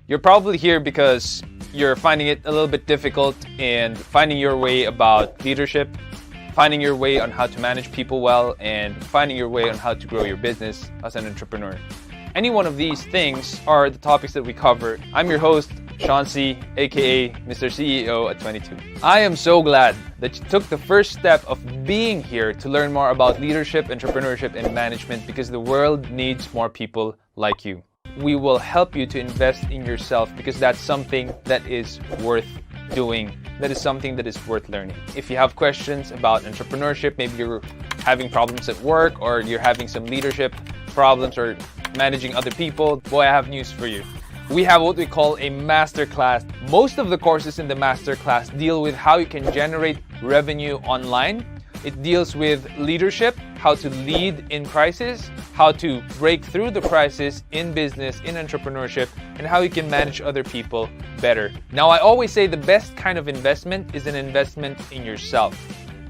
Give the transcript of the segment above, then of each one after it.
You're probably here because you're finding it a little bit difficult in finding your way about leadership, finding your way on how to manage people well, and finding your way on how to grow your business as an entrepreneur. Any one of these things are the topics that we cover. I'm your host, Sean C., aka Mr. CEO at 22. I am so glad that you took the first step of being here to learn more about leadership, entrepreneurship, and management because the world needs more people like you. We will help you to invest in yourself because that's something that is worth doing. That is something that is worth learning. If you have questions about entrepreneurship, maybe you're having problems at work or you're having some leadership problems or managing other people, boy, I have news for you. We have what we call a masterclass. Most of the courses in the masterclass deal with how you can generate revenue online. It deals with leadership, how to lead in crisis, how to break through the crisis in business, in entrepreneurship, and how you can manage other people better. Now, I always say the best kind of investment is an investment in yourself.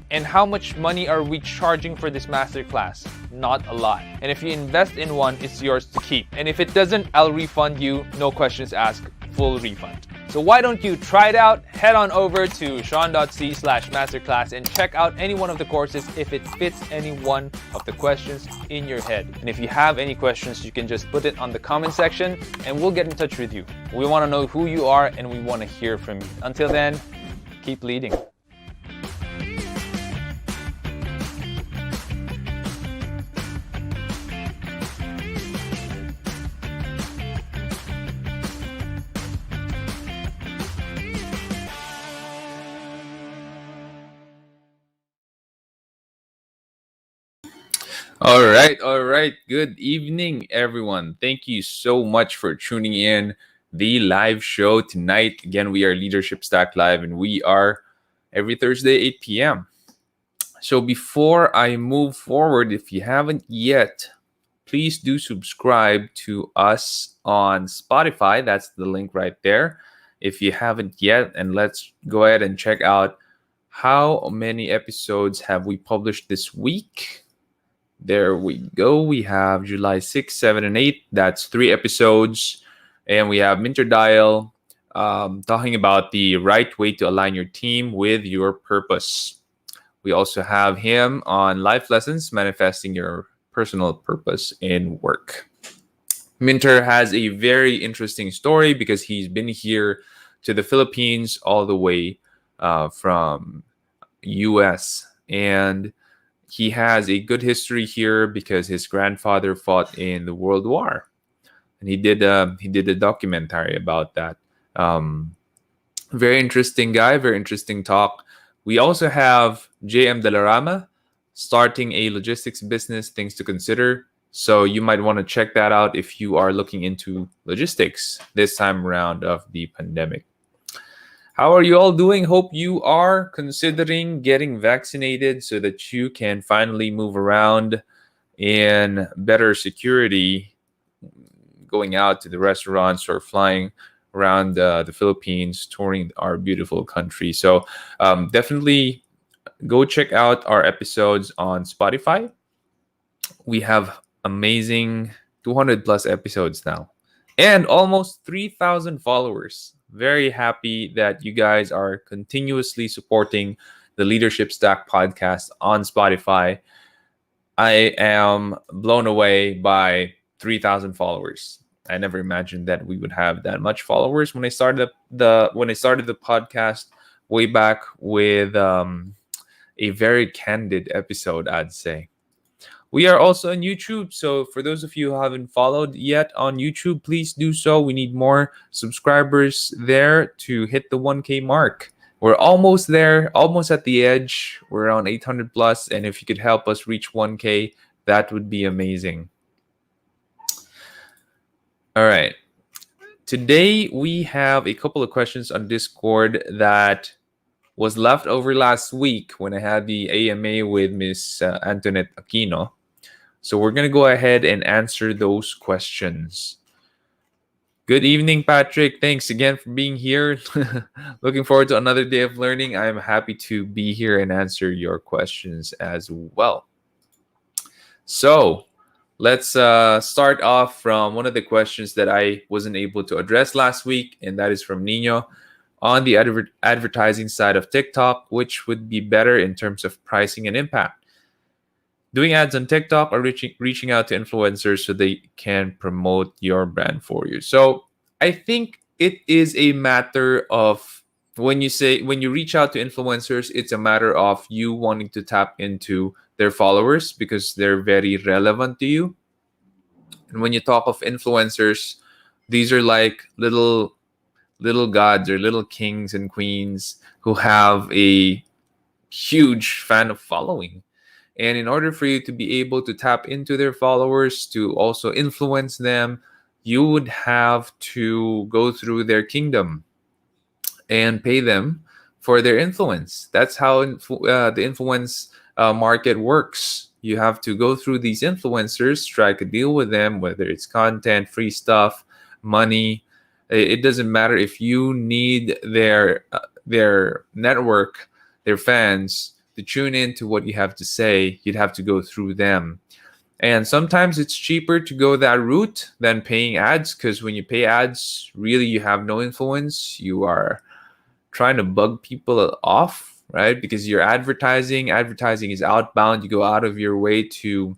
And how much money are we charging for this masterclass? Not a lot. And if you invest in one, it's yours to keep. And if it doesn't, I'll refund you, no questions asked, full refund. So why don't you try it out? Head on over to sean.c/masterclass and check out any one of the courses if it fits any one of the questions in your head. And if you have any questions, you can just put it on the comment section and we'll get in touch with you. We want to know who you are and we want to hear from you. Until then, keep leading. All right. Good evening, everyone. Thank you so much for tuning in the live show tonight. Again, we are Leadership Stack Live, and we are every Thursday, 8 p.m. So before I move forward, if you haven't yet, please do subscribe to us on Spotify. That's the link right there. If you haven't yet, and let's go ahead and check out how many episodes have we published this week. There we go. We have July 6, 7, and 8. That's 3 episodes. And we have Minter Dial talking about the right way to align your team with your purpose. We also have him on Life Lessons, Manifesting Your Personal Purpose in Work. Minter has a very interesting story because he's been here to the Philippines all the way from US. And he has a good history here because his grandfather fought in the World War, and he did a documentary about that. Very interesting guy, very interesting talk. We also have JM Delarama starting a logistics business, things to consider. So you might want to check that out if you are looking into logistics this time around of the pandemic. How are you all doing? Hope you are considering getting vaccinated so that you can finally move around in better security, going out to the restaurants or flying around the Philippines, touring our beautiful country. So definitely go check out our episodes on Spotify. We have amazing 200 plus episodes now and almost 3,000 followers. Very happy that you guys are continuously supporting the Leadership Stack podcast on Spotify. I am blown away by 3,000 followers. I never imagined that we would have that much followers when I started the podcast way back with a very candid episode, I'd say. We are also on YouTube, so for those of you who haven't followed yet on YouTube, please do so. We need more subscribers there to hit the 1K mark. We're almost there, almost at the edge. We're around 800 plus, and if you could help us reach 1K, that would be amazing. All right. Today, we have a couple of questions on Discord that was left over last week when I had the AMA with Miss Antoinette Aquino. So we're going to go ahead and answer those questions. Good evening, Patrick. Thanks again for being here. Looking forward to another day of learning. I'm happy to be here and answer your questions as well. So Let's start off from one of the questions that I wasn't able to address last week, and that is from Nino on the advertising side of TikTok, which would be better in terms of pricing and impact. Doing ads on TikTok or reaching out to influencers so they can promote your brand for you. So I think it is a matter of when you reach out to influencers, it's a matter of you wanting to tap into their followers because they're very relevant to you. And when you talk of influencers, these are like little gods or little kings and queens who have a huge fan of following. And in order for you to be able to tap into their followers, to also influence them, you would have to go through their kingdom and pay them for their influence. That's how the influence market works. You have to go through these influencers, strike a deal with them, whether it's content, free stuff, money. It doesn't matter if you need their network, their fans to tune in to what you have to say. You'd have to go through them. And sometimes it's cheaper to go that route than paying ads because when you pay ads, really you have no influence. You are trying to bug people off, right? Because you're advertising is outbound. You go out of your way to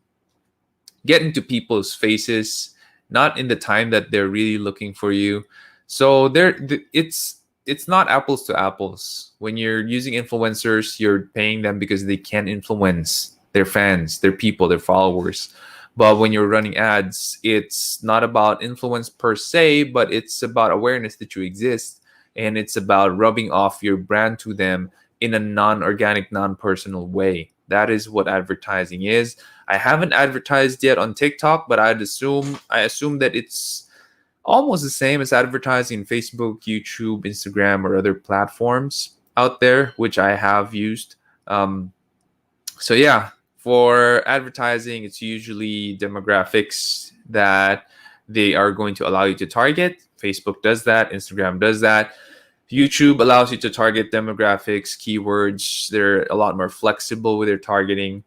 get into people's faces, not in the time that they're really looking for you. So it's not apples to apples. When you're using influencers, you're paying them because they can influence their fans, their people, their followers. But when you're running ads, it's not about influence per se, but it's about awareness that you exist, and it's about rubbing off your brand to them in a non-organic, non-personal way. That is what advertising is. I haven't advertised yet on TikTok, but I assume that it's almost the same as advertising Facebook, YouTube, Instagram, or other platforms out there, which I have used. So yeah, for advertising, it's usually demographics that they are going to allow you to target. Facebook does that. Instagram does that. YouTube allows you to target demographics, keywords. They're a lot more flexible with their targeting.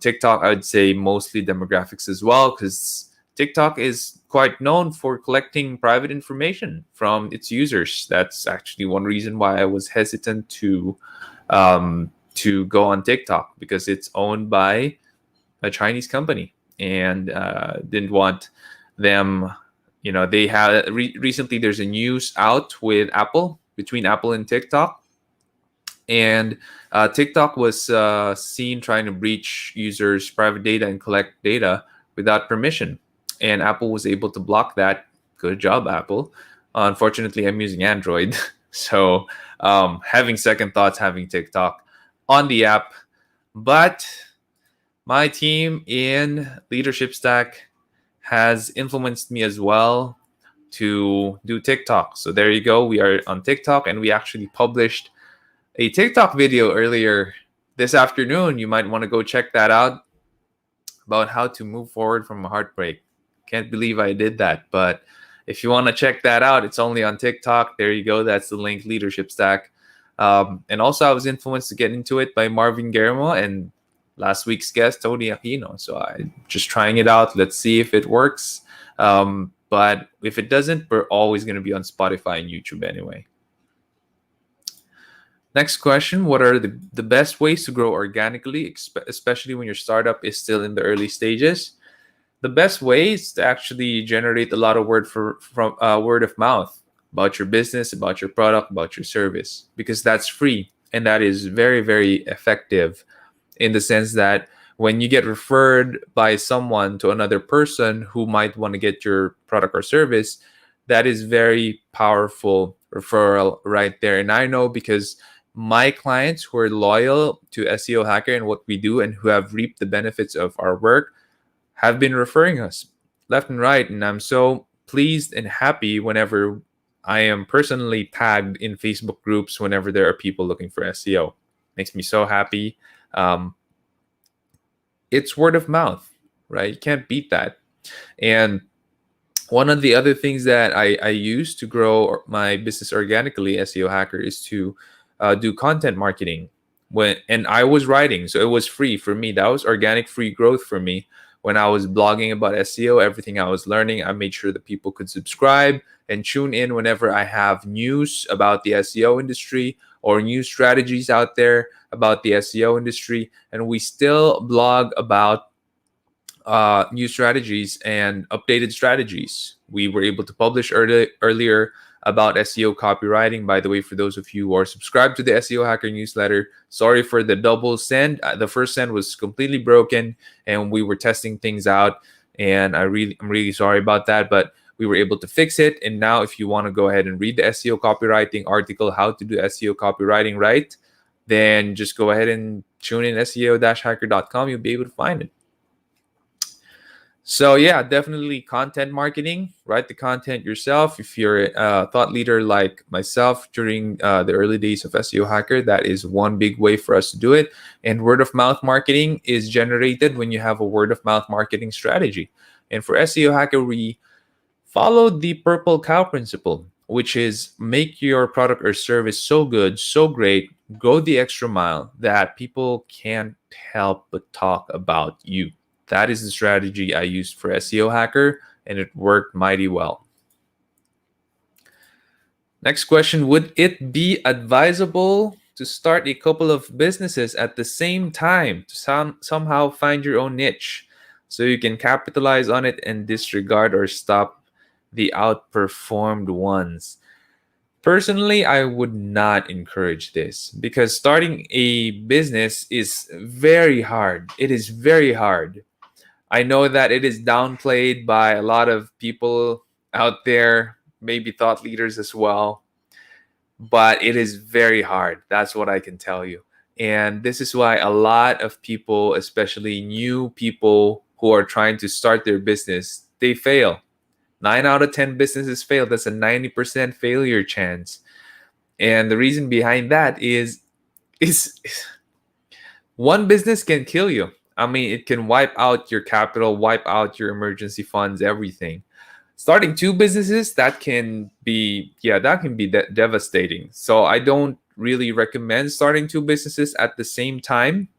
TikTok, I would say mostly demographics as well, because TikTok is quite known for collecting private information from its users. That's actually one reason why I was hesitant to go on TikTok, because it's owned by a Chinese company, and didn't want them. They had recently. There's a news out with Apple, between Apple and TikTok, and TikTok was seen trying to breach users' private data and collect data without permission, and Apple was able to block that. Good job, Apple. Unfortunately, I'm using Android, so having second thoughts having TikTok on the app, but my team in Leadership Stack has influenced me as well to do TikTok. So there you go. We are on TikTok, and we actually published a TikTok video earlier this afternoon. You might want to go check that out, about how to move forward from a heartbreak. Can't believe I did that, but if you want to check that out, it's only on TikTok. There you go. That's the link, Leadership Stack. And also, I was influenced to get into it by Marvin Guillermo and last week's guest, Tony Aquino. So I'm just trying it out. Let's see if it works. But if it doesn't, we're always going to be on Spotify and YouTube anyway. Next question: what are the best ways to grow organically, especially when your startup is still in the early stages? The best way is to actually generate a lot of word of mouth about your business, about your product, about your service, because that's free, and that is very, very effective, in the sense that when you get referred by someone to another person who might want to get your product or service, that is very powerful referral right there. And I know, because my clients who are loyal to SEO Hacker and what we do, and who have reaped the benefits of our work, have been referring us left and right. And I'm so pleased and happy whenever I am personally tagged in Facebook groups, whenever there are people looking for SEO. Makes me so happy. It's word of mouth, right? You can't beat that. And one of the other things that I use to grow my business organically, SEO Hacker, is to do content marketing. And I was writing, so it was free for me. That was organic free growth for me. when I was blogging about SEO, everything I was learning, I made sure that people could subscribe and tune in whenever I have news about the SEO industry or new strategies out there about the SEO industry. And we still blog about new strategies and updated strategies. We were able to publish earlier about SEO copywriting. By the way, for those of you who are subscribed to the SEO Hacker newsletter, sorry for the double send. The first send was completely broken, and we were testing things out. And I'm really sorry about that, but we were able to fix it. And now, if you want to go ahead and read the SEO copywriting article, how to do SEO copywriting right, then just go ahead and tune in SEO-hacker.com. You'll be able to find it. So yeah, definitely content marketing. Write the content yourself. If you're a thought leader like myself during the early days of SEO Hacker, that is one big way for us to do it. And word of mouth marketing is generated when you have a word of mouth marketing strategy. And for SEO Hacker, we follow the purple cow principle, which is make your product or service so good, so great, go the extra mile that people can't help but talk about you. That is the strategy I used for SEO Hacker, and it worked mighty well. Next question, would it be advisable to start a couple of businesses at the same time to somehow find your own niche so you can capitalize on it and disregard or stop the outperformed ones? Personally, I would not encourage this because starting a business is very hard. It is very hard. I know that it is downplayed by a lot of people out there, maybe thought leaders as well, but it is very hard. That's what I can tell you. And this is why a lot of people, especially new people who are trying to start their business, they fail. 9 out of 10 businesses fail. That's a 90% failure chance. And the reason behind that is one business can kill you. I mean, it can wipe out your capital, wipe out your emergency funds, everything. Starting two businesses, that can be devastating. So I don't really recommend starting two businesses at the same time.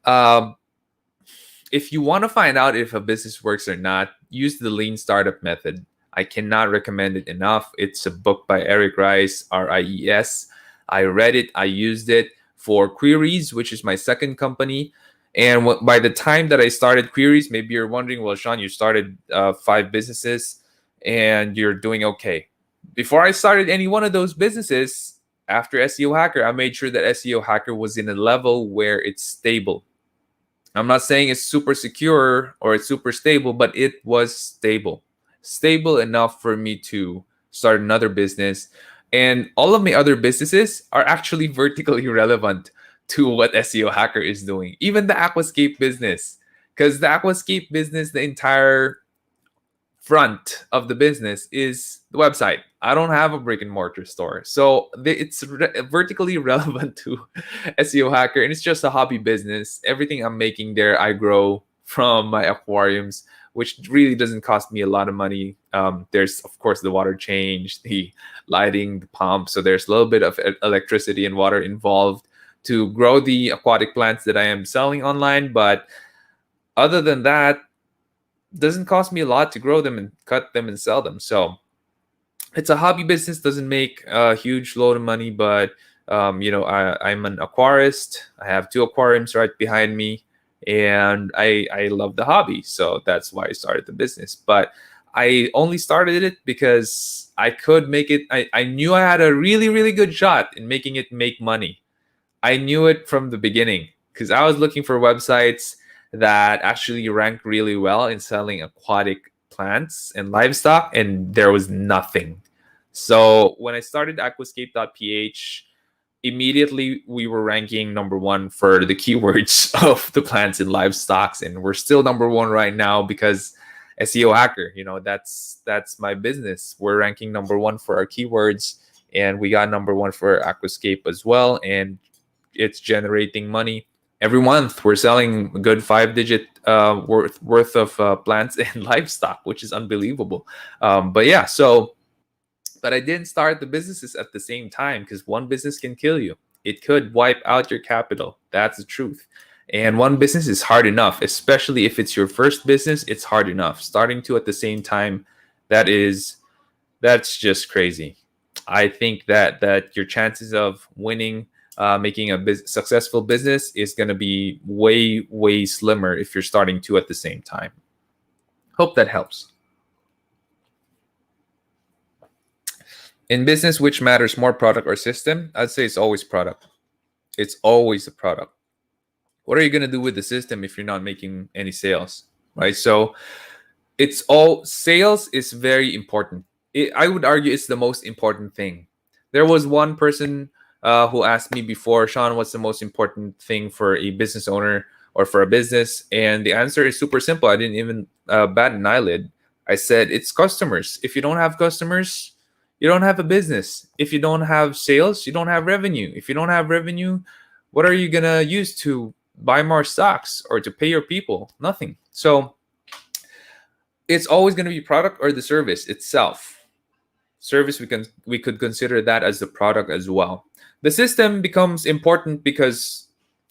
If you want to find out if a business works or not, use the lean startup method. I cannot recommend it enough. It's a book by Eric Rice, Ries. I read it. I used it for Queries, which is my second company. And by the time that I started Queries, maybe you're wondering, well, Sean, you started 5 businesses and you're doing okay. Before I started any one of those businesses, after SEO Hacker, I made sure that SEO Hacker was in a level where it's stable. I'm not saying it's super secure or it's super stable, but it was stable. Stable enough for me to start another business. And all of my other businesses are actually vertically relevant to what SEO Hacker is doing. Even the Aquascape business. Because the Aquascape business, the entire front of the business is the website. I don't have a brick and mortar store. So it's vertically relevant to SEO Hacker, and it's just a hobby business. Everything I'm making there, I grow from my aquariums, which really doesn't cost me a lot of money. There's, of course, the water change, the lighting, the pump. So there's a little bit of electricity and water involved to grow the aquatic plants that I am selling online. But other than that, doesn't cost me a lot to grow them and cut them and sell them. So it's a hobby business, doesn't make a huge load of money, but I'm an aquarist. I have 2 aquariums right behind me, and I love the hobby. So that's why I started the business. But I only started it because I could make it. I knew I had a really, really good shot in making it make money. I knew it from the beginning because I was looking for websites that actually rank really well in selling aquatic plants and livestock, and there was nothing. So when I started aquascape.ph, immediately we were ranking number 1 for the keywords of the plants and livestock, and we're still number 1 right now because SEO Hacker, that's my business. We're ranking number 1 for our keywords, and we got number 1 for Aquascape as well, and it's generating money. Every month, we're selling a good 5-digit worth of plants and livestock, which is unbelievable. But I didn't start the businesses at the same time because one business can kill you. It could wipe out your capital. That's the truth. And one business is hard enough, especially if it's your first business. It's hard enough. Starting two at the same time, that is that's just crazy. I think that your chances of winning, making a successful business is going to be way slimmer if you're starting two at the same time. Hope that helps. In business, which matters more, product or system? I'd say it's always product. It's always a product. What are you going to do with the system if you're not making any sales, right? So it's all sales is very important. I would argue it's the most important thing. There was one person who asked me before, Sean, what's the most important thing for a business owner or for a business? And the answer is super simple. I didn't even bat an eyelid. I said it's customers. If you don't have customers, you don't have a business. If you don't have sales, you don't have revenue. If you don't have revenue, what are you gonna use to buy more stocks or to pay your people? Nothing. So it's always going to be product or the service itself. Service, we could consider that as the product as well. The system becomes important because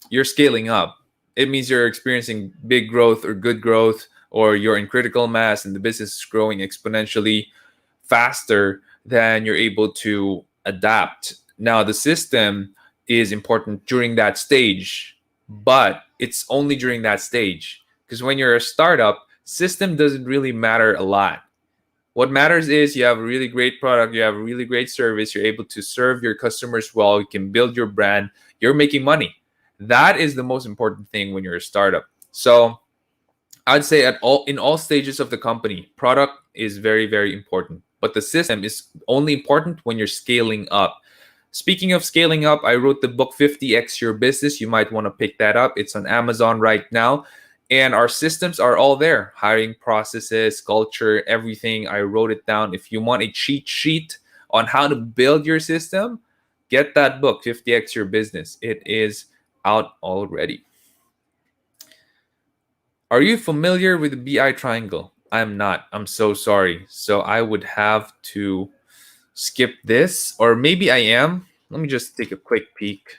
you're scaling up. It means you're experiencing big growth or good growth, or you're in critical mass and the business is growing exponentially faster than you're able to adapt. Now the system is important during that stage, but it's only during that stage, because when you're a startup, system doesn't really matter a lot. What matters is you have a really great product, you have a really great service, you're able to serve your customers well, you can build your brand, you're making money. That is the most important thing when you're a startup. So I'd say in all stages of the company, product is very important, but the system is only important when you're scaling up. Speaking of scaling up, I wrote the book 50x Your Business. You might want to pick that up. It's on Amazon right now. And our systems are all there: hiring processes, culture, everything. I wrote it down. If you want a cheat sheet on how to build your system, get that book, 50x Your Business. It is out already. Are you familiar with the BI triangle? I'm not. I'm so sorry. So I would have to skip this, or maybe I am. Let me just take a quick peek.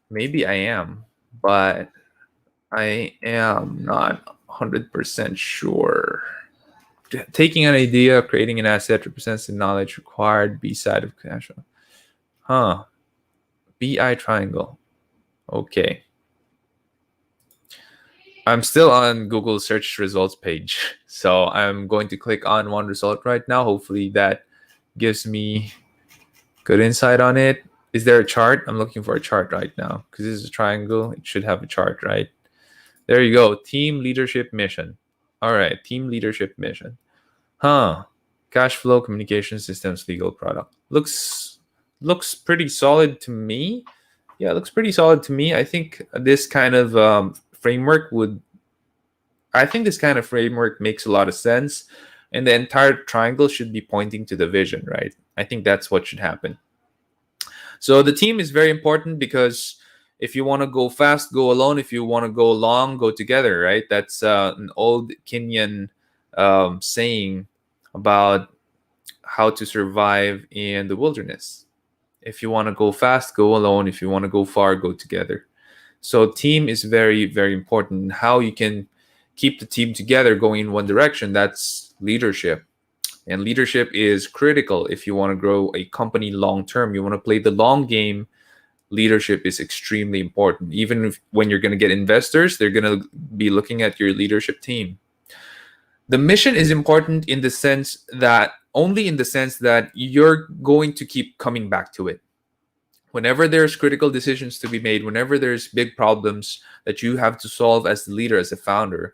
Maybe I am, but I am not 100% sure. Taking an idea, creating an asset represents the knowledge required B side of cash flow. Huh. BI triangle. Okay. I'm still on Google search results page. So I'm going to click on one result right now. Hopefully that gives me good insight on it. Is there a chart? I'm looking for a chart right now because this is a triangle. It should have a chart, right? There you go. Team leadership mission. All right. Team leadership mission. Huh. Cash flow, communication systems, legal product. Looks pretty solid to me. Yeah, it looks pretty solid to me. I think this kind of framework makes a lot of sense. And the entire triangle should be pointing to the vision, right? I think that's what should happen. So the team is very important because if you want to go fast, go alone. If you want to go long, go together, right? That's an old Kenyan saying about how to survive in the wilderness. If you want to go fast, go alone. If you want to go far, go together. So team is very important. How you can keep the team together going in one direction, that's leadership. And leadership is critical if you want to grow a company long term. You want to play the long game. Leadership is extremely important. Even when you're going to get investors, they're going to be looking at your leadership team. The mission is important in the sense that you're going to keep coming back to it. Whenever there's critical decisions to be made, whenever there's big problems that you have to solve as the leader, as a founder,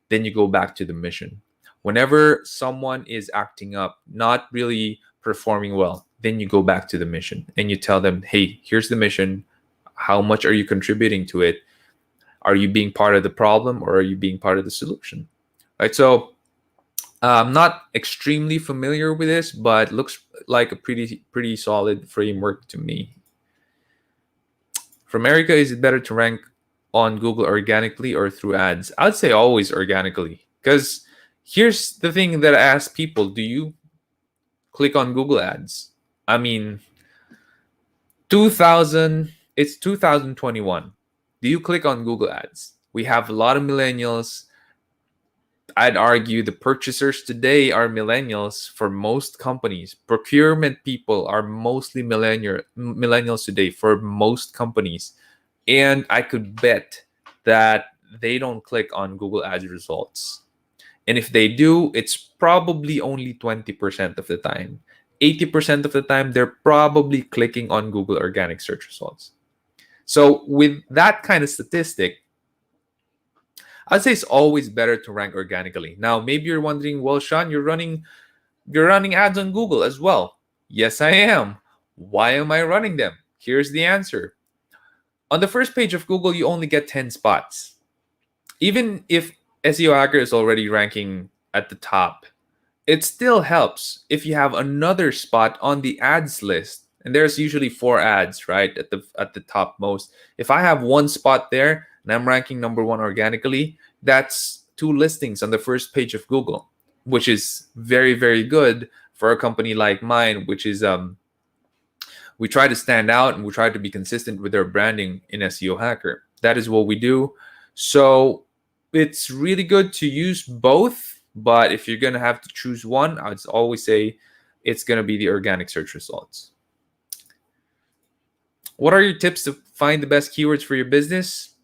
then you go back to the mission. Whenever someone is acting up, not really performing well, then you go back to the mission and you tell them, hey, here's the mission. How much are you contributing to it? Are you being part of the problem or are you being part of the solution? Right. So I'm not extremely familiar with this, but looks like a pretty solid framework to me. For America, is it better to rank on Google organically or through ads? I'd say always organically, because here's the thing that I ask people: do you click on Google ads? I mean, 2000 It's 2021. Do you click on Google Ads? We have a lot of millennials. I'd argue the purchasers today are millennials for most companies. Procurement people are mostly millennials today for most companies. And I could bet that they don't click on Google Ads results. And if they do, it's probably only 20% of the time. 80% of the time, they're probably clicking on Google organic search results. So, with that kind of statistic, I'd say it's always better to rank organically. Now, maybe you're wondering, well, Sean, you're running ads on Google as well. Yes, I am. Why am I running them? Here's the answer. On the first page of Google, you only get 10 spots. Even if SEO Hacker is already ranking at the top, it still helps if you have another spot on the ads list. And there's usually 4 ads, right, at the top most. If I have one spot there and I'm ranking number 1 organically, that's 2 listings on the first page of Google, which is very, very good for a company like mine, which is we try to stand out and we try to be consistent with our branding in SEO Hacker. That is what we do. So it's really good to use both, but if you're going to have to choose one, I'd always say it's going to be the organic search results. What are your tips to find the best keywords for your business?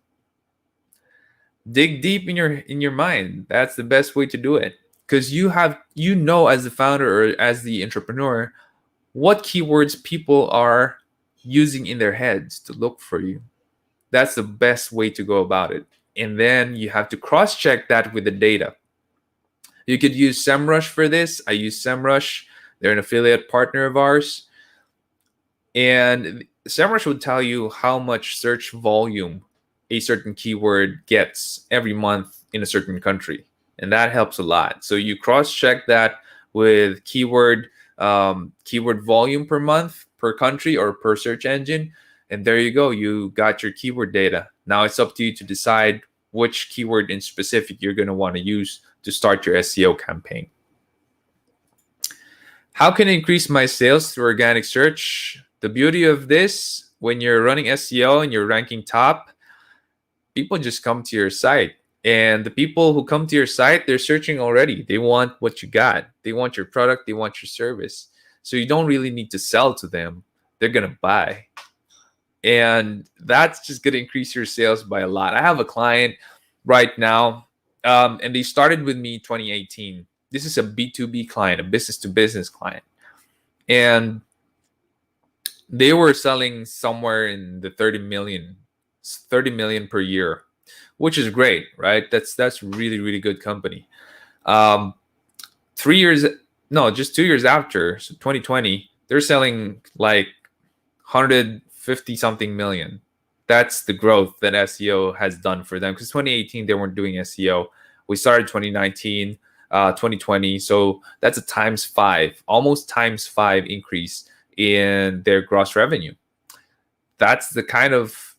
Dig deep in your mind. That's the best way to do it, because as the founder or as the entrepreneur, what keywords people are using in their heads to look for you. That's the best way to go about it. And then you have to cross-check that with the data. You could use SEMrush for this. I use SEMrush. They're an affiliate partner of ours. And SEMrush would tell you how much search volume a certain keyword gets every month in a certain country. And that helps a lot. So you cross-check that with keyword volume per month, per country, or per search engine. And there you go. You got your keyword data. Now it's up to you to decide which keyword in specific you're going to want to use to start your SEO campaign. How can I increase my sales through organic search? The beauty of this, when you're running SEO and you're ranking top, people just come to your site. And the people who come to your site, they're searching already. They want what you got. They want your product. They want your service. So you don't really need to sell to them. They're going to buy. And that's just going to increase your sales by a lot. I have a client right now, and they started with me 2018. This is a B2B client, a business-to-business client. And they were selling somewhere in the 30 million per year, which is great, right? That's really, really good company. 2 years after, so 2020, they're selling like 150 something million. That's the growth that SEO has done for them, because 2018 they weren't doing SEO. We started 2019, 2020, so that's a times 5, almost times 5 increase in their gross revenue. That's the kind of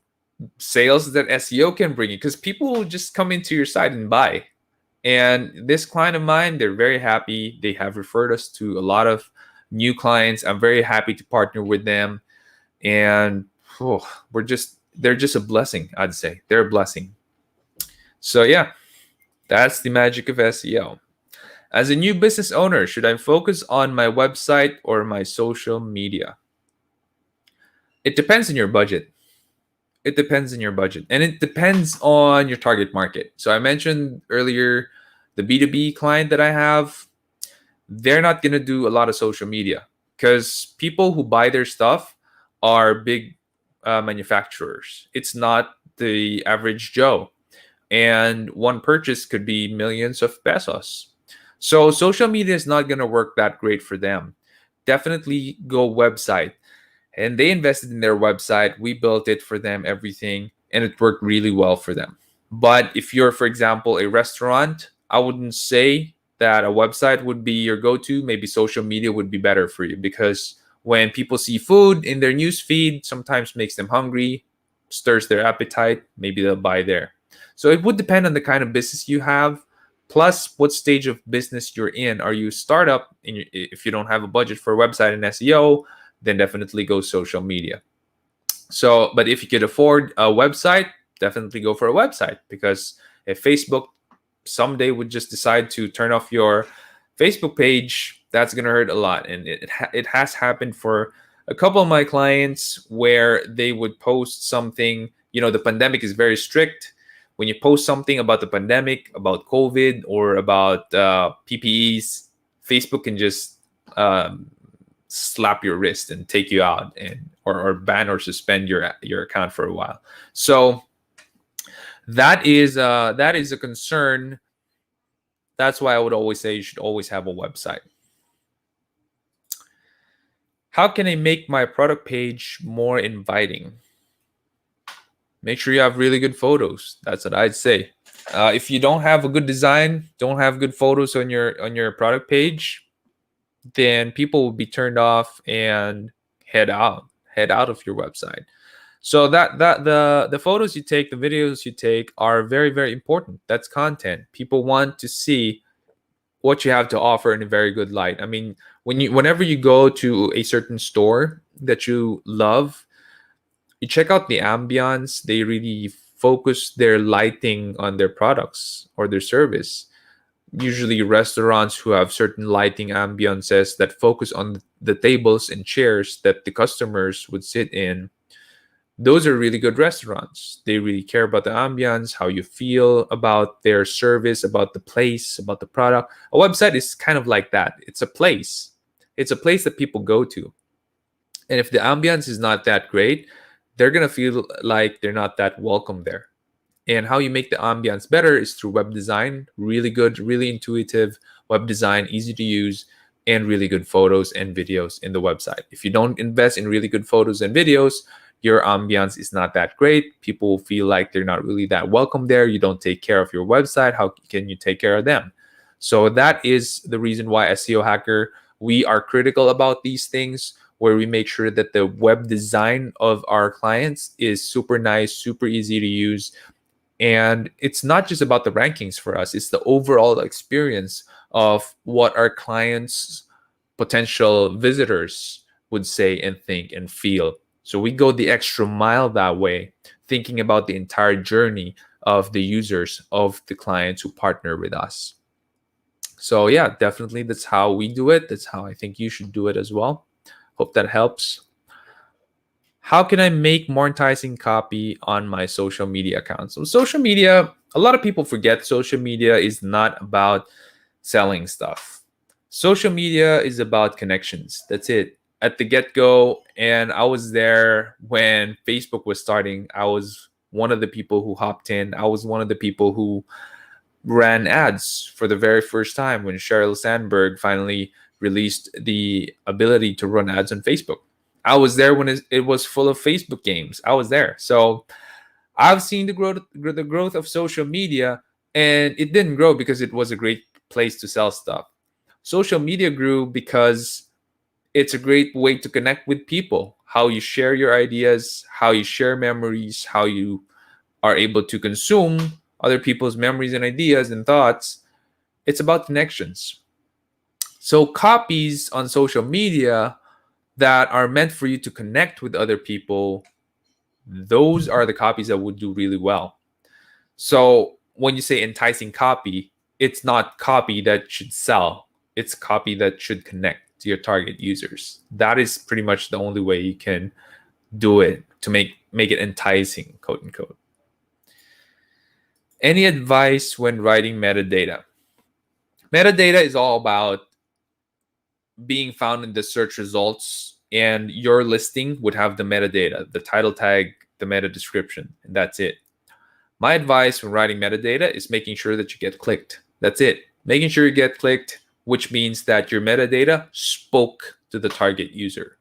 sales that SEO can bring you, because people will just come into your site and buy. And this client of mine, they're very happy. They have referred us to a lot of new clients. I'm very happy to partner with them. And they're just a blessing, I'd say. They're a blessing. So yeah, that's the magic of SEO. As a new business owner, should I focus on my website or my social media? It depends on your budget. It depends on your budget, and it depends on your target market. So I mentioned earlier the B2B client that I have, they're not going to do a lot of social media, because people who buy their stuff are big manufacturers. It's not the average Joe. And one purchase could be millions of pesos. So social media is not going to work that great for them. Definitely go website. And they invested in their website. We built it for them, everything, and it worked really well for them. But if you're, for example, a restaurant, I wouldn't say that a website would be your go-to. Maybe social media would be better for you, because when people see food in their news feed, sometimes makes them hungry, stirs their appetite, maybe they'll buy there. So it would depend on the kind of business you have, plus what stage of business you're in. Are you a startup? If you don't have a budget for a website and SEO, then definitely go social media. So, but if you could afford a website, definitely go for a website, because if Facebook someday would just decide to turn off your Facebook page, that's going to hurt a lot. And it has happened for a couple of my clients where they would post something. The pandemic is very strict. When you post something about the pandemic, about COVID, or about PPEs, Facebook can just slap your wrist and take you out, and or ban or suspend your account for a while. So that is a concern. That's why I would always say you should always have a website. How can I make my product page more inviting? Make sure you have really good photos. That's what I'd say. If you don't have a good design, don't have good photos on your product page, then people will be turned off and head out of your website. So that the photos you take, the videos you take are very, very important. That's content. People want to see what you have to offer in a very good light. I mean, whenever you go to a certain store that you love, you check out the ambience. They really focus their lighting on their products or their service. Usually restaurants who have certain lighting ambiances that focus on the tables and chairs that the customers would sit in, those are really good restaurants. They really care about the ambience, how you feel about their service, about the place, about the product. A website is kind of like that. It's a place. It's a place that people go to. And if the ambience is not that great, they're going to feel like they're not that welcome there. And how you make the ambience better is through web design. Really good, really intuitive web design, easy to use, and really good photos and videos in the website. If you don't invest in really good photos and videos, your ambience is not that great. People feel like they're not really that welcome there. You don't take care of your website. How can you take care of them? So that is the reason why SEO Hacker, we are critical about these things, where we make sure that the web design of our clients is super nice, super easy to use. And it's not just about the rankings for us, it's the overall experience of what our clients, potential visitors, would say and think and feel. So we go the extra mile that way, thinking about the entire journey of the users, of the clients who partner with us. So yeah, definitely that's how we do it. That's how I think you should do it as well. Hope that helps. How can I make more enticing copy on my social media accounts? So social media, a lot of people forget social media is not about selling stuff. Social media is about connections. That's it. At the get-go, and I was there when Facebook was starting. I was one of the people who hopped in. I was one of the people who ran ads for the very first time when Sheryl Sandberg finally released the ability to run ads on Facebook. I was there when it was full of Facebook games. I was there. So I've seen the growth of social media, and it didn't grow because it was a great place to sell stuff. Social media grew because it's a great way to connect with people. How you share your ideas, how you share memories, how you are able to consume other people's memories and ideas and thoughts. It's about connections. So copies on social media that are meant for you to connect with other people, those are the copies that would do really well. So when you say enticing copy, it's not copy that should sell. It's copy that should connect to your target users. That is pretty much the only way you can do it to make it enticing, quote unquote. Any advice when writing metadata? Metadata is all about being found in the search results, and your listing would have the metadata, the title tag, the meta description, and that's it. My advice when writing metadata is making sure that you get clicked. That's it. Making sure you get clicked, which means that your metadata spoke to the target user.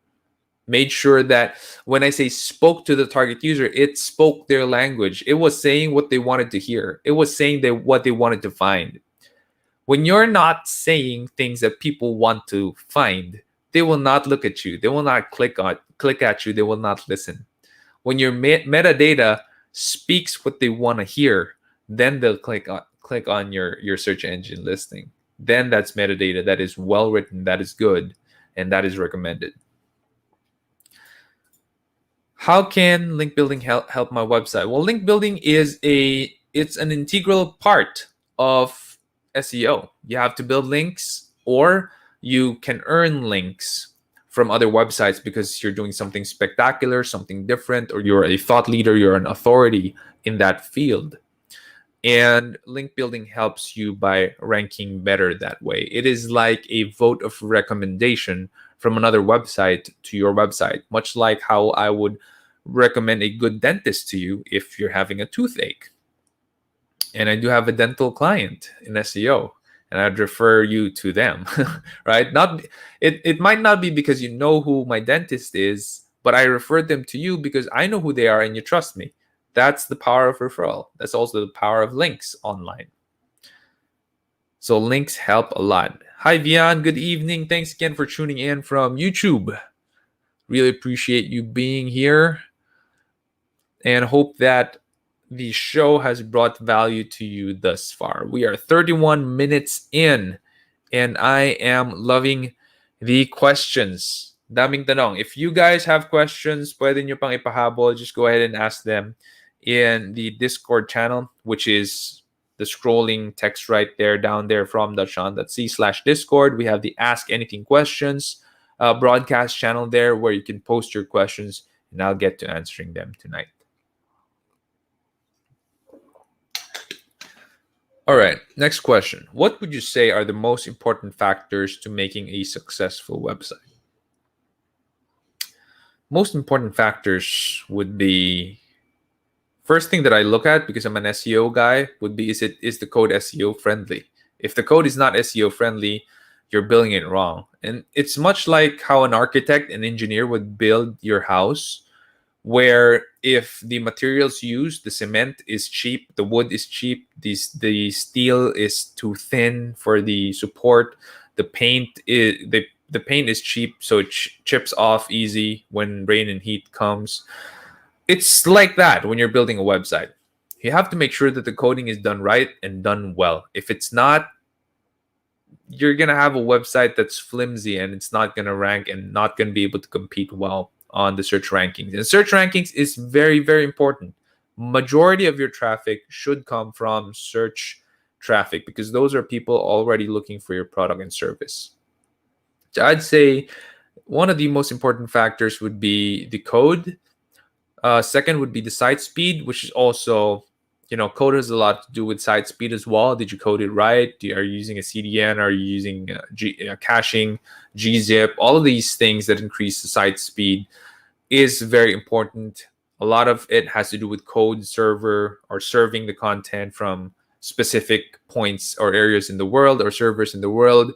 Made sure that when I say spoke to the target user, it spoke their language. It was saying what they wanted to hear. It was saying what they wanted to find. When you're not saying things that people want to find, they will not look at you. They will not click at you. They will not listen. When your metadata speaks what they want to hear, then they'll click on your search engine listing. Then that's metadata that is well written, that is good, and that is recommended. How can link building help my website? Well, link building it's an integral part of SEO. You have to build links, or you can earn links from other websites because you're doing something spectacular, something different, or you're a thought leader, you're an authority in that field. And link building helps you by ranking better that way. It is like a vote of recommendation from another website to your website, much like how I would recommend a good dentist to you if you're having a toothache. And I do have a dental client in SEO, and I'd refer you to them, right? It might not be because you know who my dentist is, but I referred them to you because I know who they are and you trust me. That's the power of referral. That's also the power of links online. So links help a lot. Hi, Vian. Good evening. Thanks again for tuning in from YouTube. Really appreciate you being here, and hope that the show has brought value to you thus far. We are 31 minutes in, and I am loving the questions. Daming tanong. If you guys have questions, pwede nyo pang ipahabol. Just go ahead and ask them in the Discord channel, which is the scrolling text right there, down there from dashan.c/Discord. We have the Ask Anything Questions broadcast channel there where you can post your questions, and I'll get to answering them tonight. All right, next question. What would you say are the most important factors to making a successful website? Most important factors would be, first thing that I look at, because I'm an SEO guy, would be, is the code SEO friendly? If the code is not SEO friendly, you're building it wrong. And it's much like how an architect, an engineer would build your house, where if the materials used, the cement is cheap, the wood is cheap, the steel is too thin for the support, the paint is cheap, so it chips off easy when rain and heat comes. It's like that when you're building a website. You have to make sure that the coding is done right and done well. If it's not, you're going to have a website that's flimsy, and it's not going to rank and not going to be able to compete well on the search rankings. And search rankings is very, very important. Majority of your traffic should come from search traffic, because those are people already looking for your product and service. So I'd say one of the most important factors would be the code. Second would be the site speed, which is also, code has a lot to do with site speed as well. Did you code it right? Are you using a CDN? Are you using caching, gzip? All of these things that increase the site speed is very important. A lot of it has to do with code server, or serving the content from specific points or areas in the world, or servers in the world.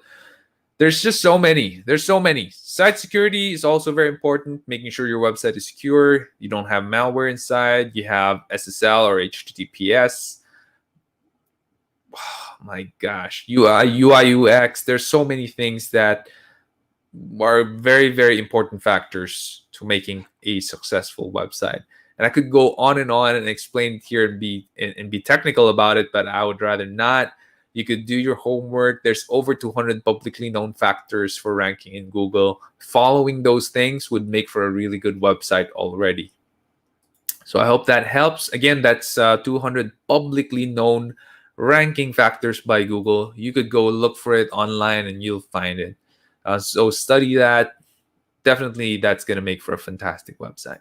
There's just so many. There's so many. Site security is also very important, making sure your website is secure. You don't have malware inside. You have SSL or HTTPS. Oh my gosh. UI, UX. There's so many things that are very, very important factors to making a successful website. And I could go on and explain it here and be technical about it, but I would rather not. You could do your homework. There's over 200 publicly known factors for ranking in Google. Following those things would make for a really good website already. So I hope that helps. Again, that's 200 publicly known ranking factors by Google. You could go look for it online and you'll find it. So study that. Definitely, that's going to make for a fantastic website.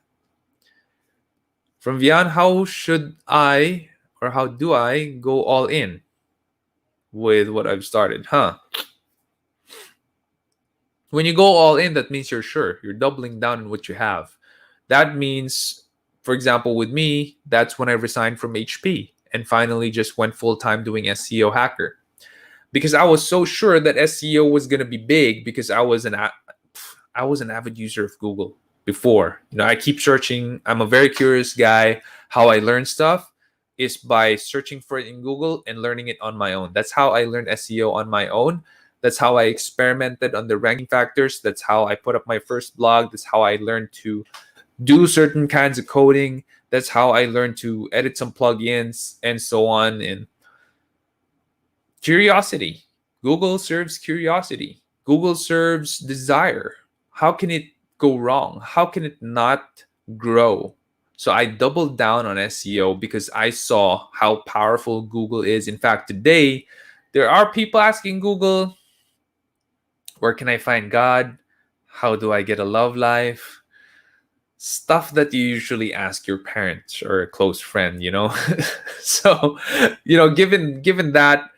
From Vian, how do I go all in with what I've started? When you go all in, that means you're sure. You're doubling down on what you have. That means, for example, with me, that's when I resigned from HP and finally just went full-time doing SEO hacker. Because I was so sure that SEO was going to be big, because I was an avid user of Google before. I keep searching. I'm a very curious guy. How I learn stuff is by searching for it in Google and learning it on my own. That's how I learned SEO on my own. That's how I experimented on the ranking factors. That's how I put up my first blog. That's how I learned to do certain kinds of coding. That's how I learned to edit some plugins and so on. And curiosity. Google serves curiosity. Google serves desire. How can it go wrong? How can it not grow. So I doubled down on SEO because I saw how powerful Google is. In fact, today there are people asking Google, where can I find God? How do I get a love life? Stuff that you usually ask your parents or a close friend, you know. So, given that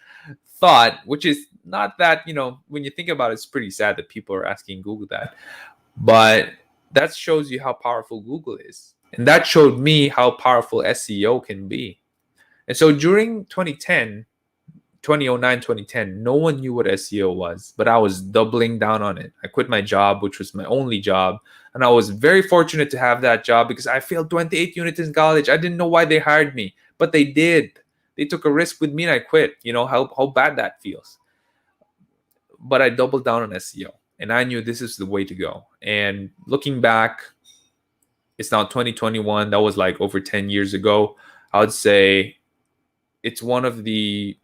thought, which is not that, when you think about it, it's pretty sad that people are asking Google that. But that shows you how powerful Google is. And that showed me how powerful SEO can be. And so during 2009, 2010, no one knew what SEO was, but I was doubling down on it. I quit my job, which was my only job. And I was very fortunate to have that job because I failed 28 units in college. I didn't know why they hired me, but they did. They took a risk with me and I quit. You know how bad that feels. But I doubled down on SEO and I knew this is the way to go. And looking back, it's now 2021. That was like over 10 years ago. I would say it's one of the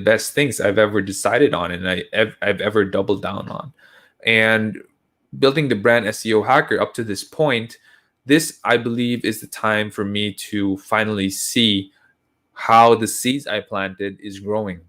best things I've ever decided on and I've ever doubled down on. And building the brand SEO Hacker up to this point, this, I believe, is the time for me to finally see how the seeds I planted is growing.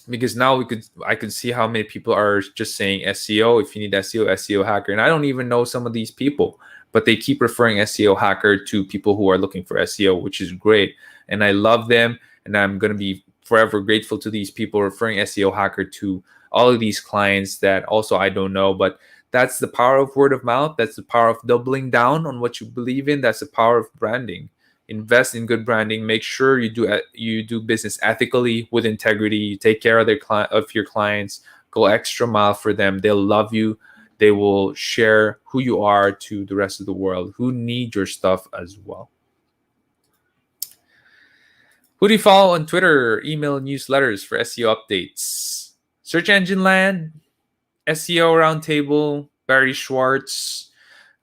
Because now I could see how many people are just saying SEO. If you need SEO Hacker. And I don't even know some of these people, but they keep referring SEO Hacker to people who are looking for SEO, which is great. And I love them. And I'm going to be forever grateful to these people referring SEO Hacker to all of these clients that also I don't know. But that's the power of word of mouth. That's the power of doubling down on what you believe in. That's the power of branding. Invest in good branding. Make sure you do business ethically with integrity. You take care of your clients. Go extra mile for them. They'll love you. They will share who you are to the rest of the world who need your stuff as well. Who do you follow on Twitter, email, newsletters for SEO updates? Search Engine Land, SEO Roundtable, Barry Schwartz,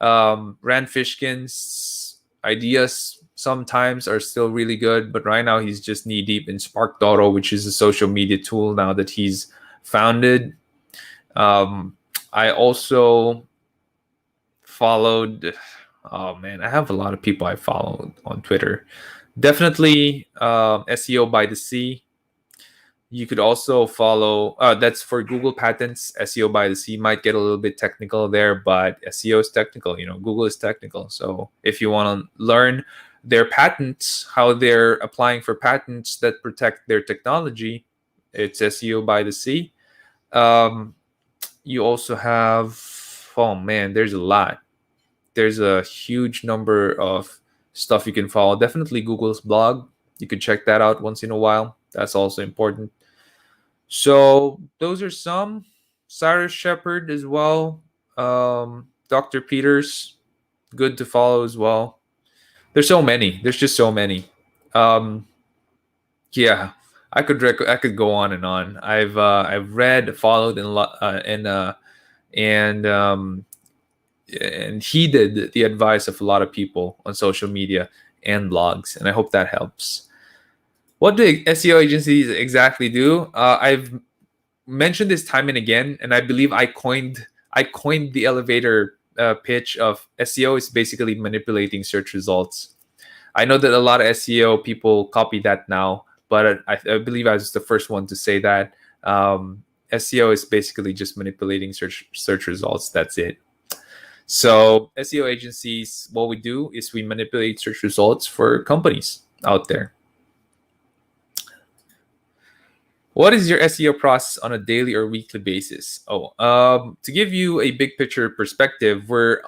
Rand Fishkin's ideas sometimes are still really good, but right now he's just knee deep in Spark.io, which is a social media tool now that he's founded. I also followed, I have a lot of people I follow on Twitter. Definitely SEO by the Sea. You could also follow, that's for Google Patents. SEO by the Sea might get a little bit technical there, but SEO is technical. Google is technical. So if you want to learn their patents, how they're applying for patents that protect their technology, it's SEO by the Sea. You also have, there's a lot. There's a huge number of stuff you can follow. Definitely Google's blog. You can check that out once in a while. That's also important. So those are some. Cyrus Shepard as well. Dr. Peters, good to follow as well. There's so many. There's just so many. Yeah, I could go on and on. I've read, followed, and heeded the advice of a lot of people on social media and blogs, and I hope that helps. What do SEO agencies exactly do? I've mentioned this time and again, and I believe I coined the elevator pitch of SEO is basically manipulating search results. I know that a lot of SEO people copy that now, but I believe I was the first one to say that. SEO is basically just manipulating search results. That's it. So SEO agencies, what we do is we manipulate search results for companies out there. What is your SEO process on a daily or weekly basis? To give you a big picture perspective, we're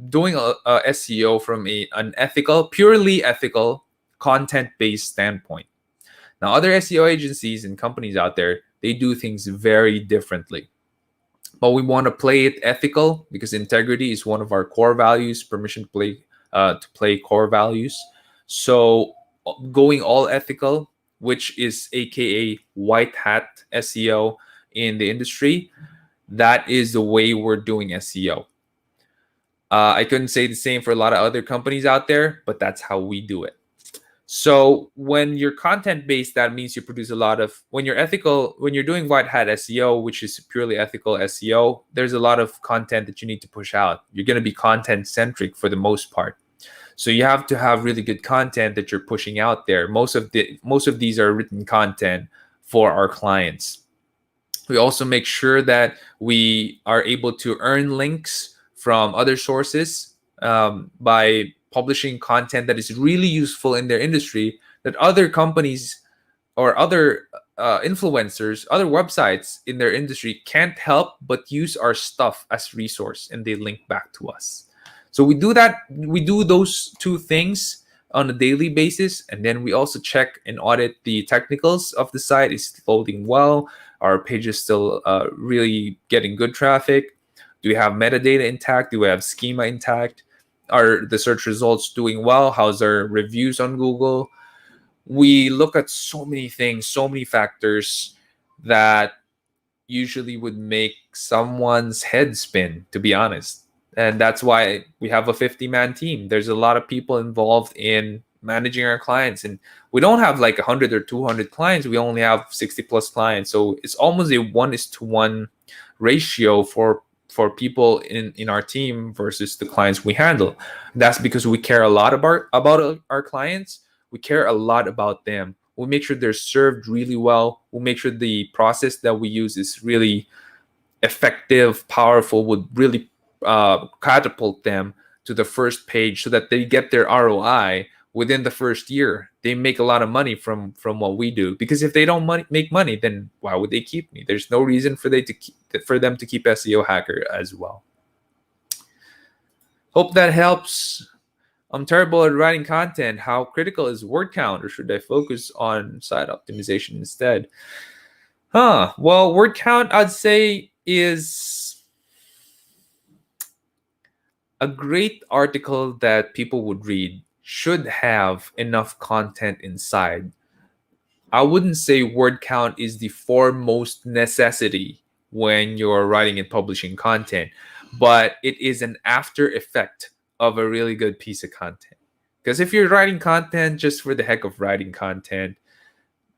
doing a SEO from an ethical, purely ethical, content-based standpoint. Now, other SEO agencies and companies out there, they do things very differently. But we want to play it ethical because integrity is one of our core values, permission to play core values. So going all ethical, which is AKA white hat SEO in the industry, that is the way we're doing SEO. I couldn't say the same for a lot of other companies out there, but that's how we do it. So when you're content based, that means you produce a lot of, when you're ethical, when you're doing white hat SEO, which is purely ethical SEO, there's a lot of content that you need to push out. You're going to be content centric for the most part. So you have to have really good content that you're pushing out there. Most of these are written content for our clients. We also make sure that we are able to earn links from other sources by publishing content that is really useful in their industry, that other companies or other influencers, other websites in their industry can't help but use our stuff as resource, and they link back to us. So we do that. We do those two things on a daily basis, and then we also check and audit the technicals of the site. Is it loading well? Our page is still really getting good traffic? Do we have metadata intact? Do we have schema intact? Are the search results doing well? How's our reviews on Google? We look at so many things, so many factors that usually would make someone's head spin, to be honest. And that's why we have a 50-man team. There's a lot of people involved in managing our clients, and we don't have like 100 or 200 clients. We only have 60 plus clients, so it's almost a 1:1 ratio for people in our team versus the clients we handle. That's because we care a lot about our clients. We care a lot about them. We make sure they're served really well. We make sure the process that we use is really effective, powerful, would really catapult them to the first page so that they get their ROI within the first year. They make a lot of money from what we do, because if they don't make money, then why would they keep me? There's no reason for them to keep SEO Hacker as well. Hope that helps. I'm terrible at writing content. How critical is word count, or should I focus on site optimization instead? Well, word count, I'd say, is a great article that people would read should have enough content inside. I wouldn't say word count is the foremost necessity when you're writing and publishing content, but it is an after effect of a really good piece of content. Because if you're writing content just for the heck of writing content,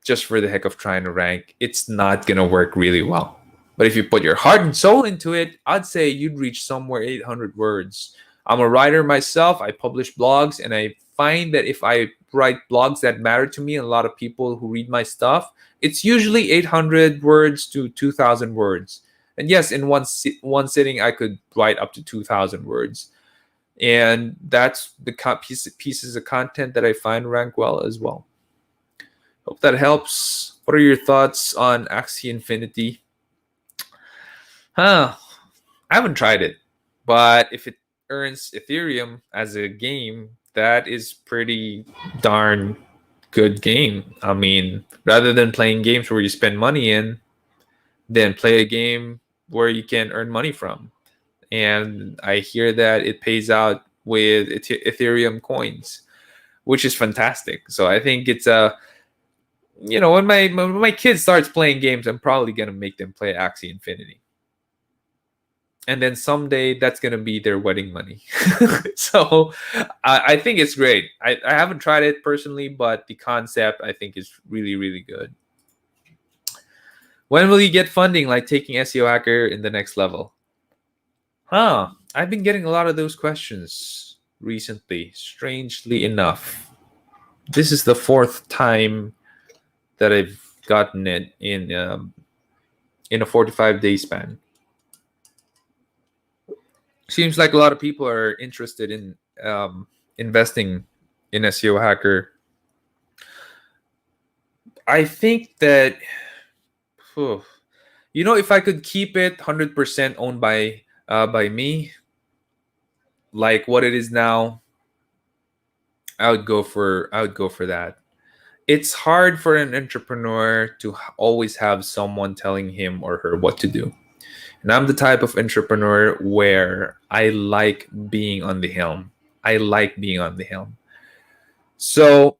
just for the heck of trying to rank, it's not going to work really well. But if you put your heart and soul into it, I'd say you'd reach somewhere 800 words. I'm a writer myself. I publish blogs, and I find that if I write blogs that matter to me and a lot of people who read my stuff, it's usually 800 words to 2,000 words. And yes, in one sitting, I could write up to 2,000 words. And that's the pieces of content that I find rank well as well. Hope that helps. What are your thoughts on Axie Infinity? I haven't tried it, but if it earns Ethereum as a game, that is pretty darn good game. I mean, rather than playing games where you spend money in, then play a game where you can earn money from. And I hear that it pays out with Ethereum coins, which is fantastic. So I think it's when my kid starts playing games, I'm probably gonna make them play Axie Infinity. And then someday that's going to be their wedding money. So I think it's great. I haven't tried it personally, but the concept I think is really, really good. When will you get funding, like taking SEO Hacker in the next level? I've been getting a lot of those questions recently, strangely enough. This is the 4th time that I've gotten it in a 45-day span. Seems like a lot of people are interested in investing in SEO Hacker. I think that, if I could keep it 100% owned by me, like what it is now, I would go for that. It's hard for an entrepreneur to always have someone telling him or her what to do. And I'm the type of entrepreneur where I like being on the helm. So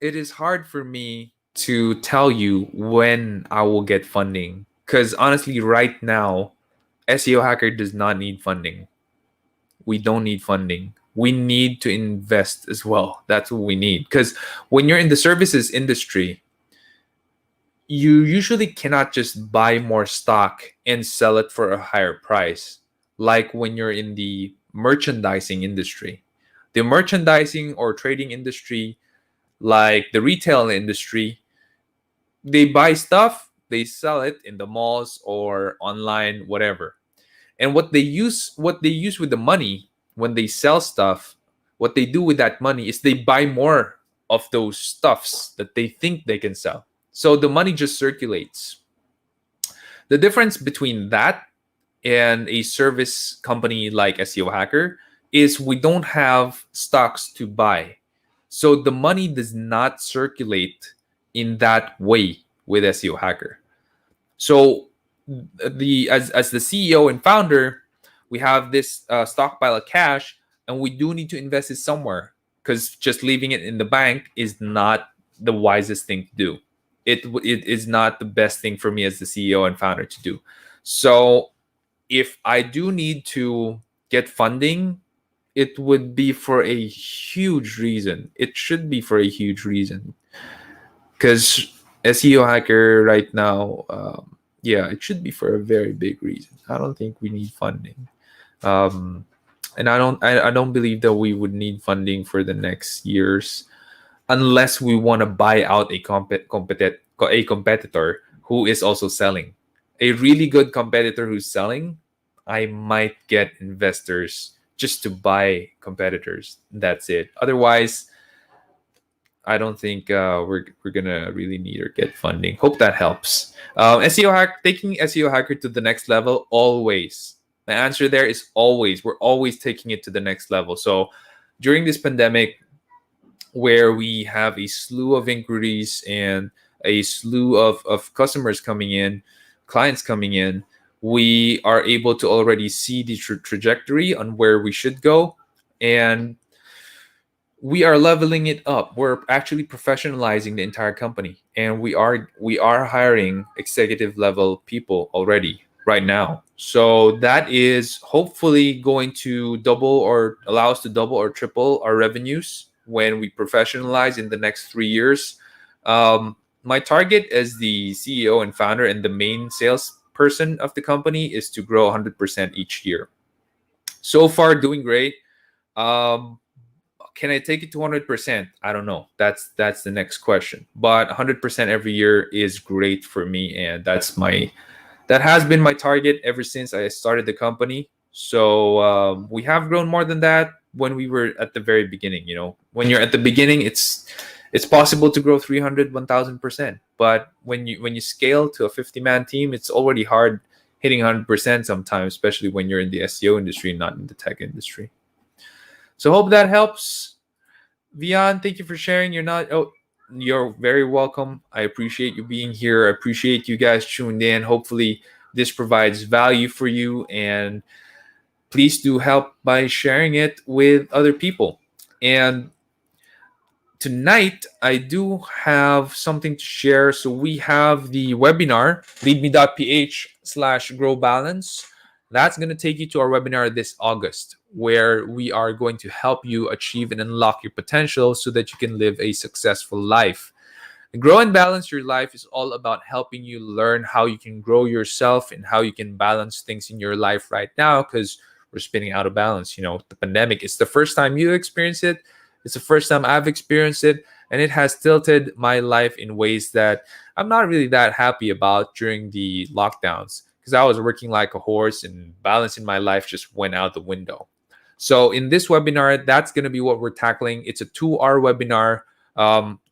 it is hard for me to tell you when I will get funding. Because honestly, right now, SEO Hacker does not need funding. We don't need funding. we need to invest as well. That's what we need. Because when you're in the services industry, you usually cannot just buy more stock and sell it for a higher price, like when you're in the merchandising industry. The merchandising or trading industry, like the retail industry, they buy stuff, they sell it in the malls or online, whatever. And what they use with the money when they sell stuff, what they do with that money is they buy more of those stuffs that they think they can sell. So the money just circulates. The difference between that and a service company like SEO Hacker is we don't have stocks to buy. So the money does not circulate in that way with SEO Hacker. So the as the CEO and founder, we have this stockpile of cash, and we do need to invest it somewhere, because just leaving it in the bank is not the wisest thing to do. It is not the best thing for me as the CEO and founder to do. So if I do need to get funding, it would be for a huge reason. It should be for a huge reason, because SEO Hacker right now, yeah, it should be for a very big reason. I don't think we need funding, um, and I don't believe that we would need funding for the next years, unless we want to buy out a competitor who is also selling. A really good competitor who's selling, I might get investors just to buy competitors. That's it. Otherwise, I don't think we're gonna really need or get funding. Hope that helps. Taking SEO Hacker to the next level, always. The answer there is always. We're always taking it to the next level. So during this pandemic, where we have a slew of inquiries and a slew of customers coming in, clients coming in, we are able to already see the trajectory on where we should go. And we are leveling it up. We're actually professionalizing the entire company, and we are hiring executive level people already right now. So that is hopefully going to double or allow us to double or triple our revenues when we professionalize in the next 3 years. My target as the CEO and founder and the main salesperson of the company is to grow 100% each year. So far, doing great. Um, can I take it to 100%? I don't know. That's the next question. But 100% every year is great for me, and that has been my target ever since I started the company. So we have grown more than that when we were at the very beginning. When you're at the beginning, it's possible to grow 300, 1,000%. But when you scale to a 50-man team, it's already hard hitting 100% sometimes, especially when you're in the SEO industry, not in the tech industry. So hope that helps. Vian, thank you for sharing. You're very welcome. I appreciate you being here. I appreciate you guys tuned in. Hopefully this provides value for you, and please do help by sharing it with other people. And tonight I do have something to share. So we have the webinar, leadme.ph/grow balance. That's going to take you to our webinar this August, where we are going to help you achieve and unlock your potential so that you can live a successful life. Grow and balance your life is all about helping you learn how you can grow yourself and how you can balance things in your life right now, because we're spinning out of balance. The pandemic is the first time you experience it. It's the first time I've experienced it, and it has tilted my life in ways that I'm not really that happy about during the lockdowns, because I was working like a horse and balance in my life just went out the window. So in this webinar, that's going to be what we're tackling. It's a 2-hour webinar.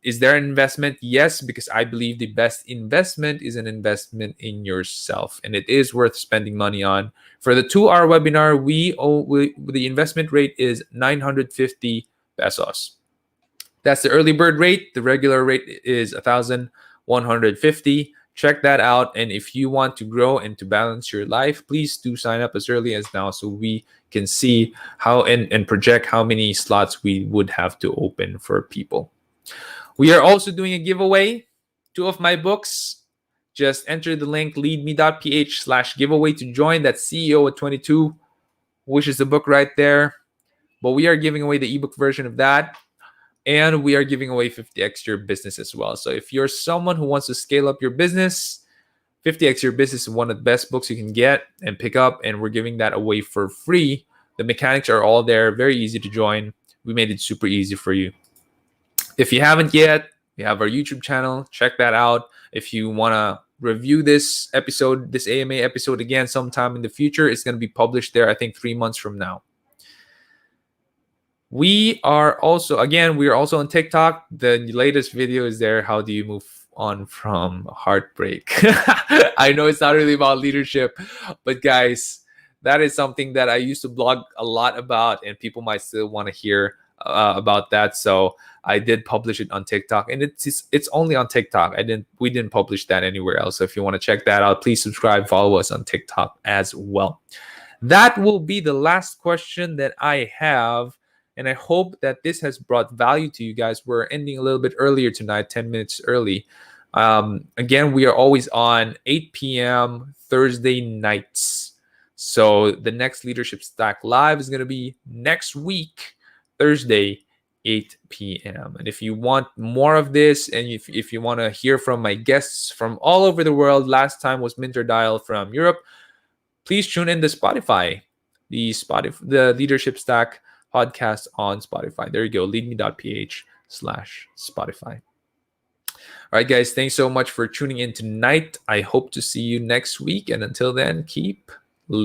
Is there an investment? Yes, because I believe the best investment is an investment in yourself, and it is worth spending money on. For the 2-hour webinar, the investment rate is 950 pesos. That's the early bird rate. The regular rate is 1,150. Check that out. And if you want to grow and to balance your life, please do sign up as early as now, so we can see how and project how many slots we would have to open for people. We are also doing a giveaway, 2 of my books. Just enter the link leadme.ph/giveaway to join. That's CEO at 22, which is the book right there. But we are giving away the ebook version of that. And we are giving away 50x your business as well. So if you're someone who wants to scale up your business, 50x your business is one of the best books you can get and pick up. And we're giving that away for free. The mechanics are all there, very easy to join. We made it super easy for you. If you haven't yet, we have our YouTube channel. Check that out. If you want to review this episode, this AMA episode again sometime in the future, it's going to be published there, I think 3 months from now. We are also on TikTok. The latest video is there. How do you move on from heartbreak? I know it's not really about leadership, but guys, that is something that I used to blog a lot about, and people might still want to hear about that. So I did publish it on TikTok, and it's only on TikTok. We didn't publish that anywhere else. So if you want to check that out, please subscribe, follow us on TikTok as well. That will be the last question that I have. And I hope that this has brought value to you guys. We're ending a little bit earlier tonight, 10 minutes early. Again, we are always on 8 p.m. Thursday nights. So the next Leadership Stack Live is going to be next week, Thursday, 8 p.m. And if you want more of this, and if you want to hear from my guests from all over the world, last time was Minter Dial from Europe, please tune in to Spotify, the Leadership Stack podcast on Spotify. There you go, leadme.ph/Spotify. All right, guys, thanks so much for tuning in tonight. I hope to see you next week. And until then, keep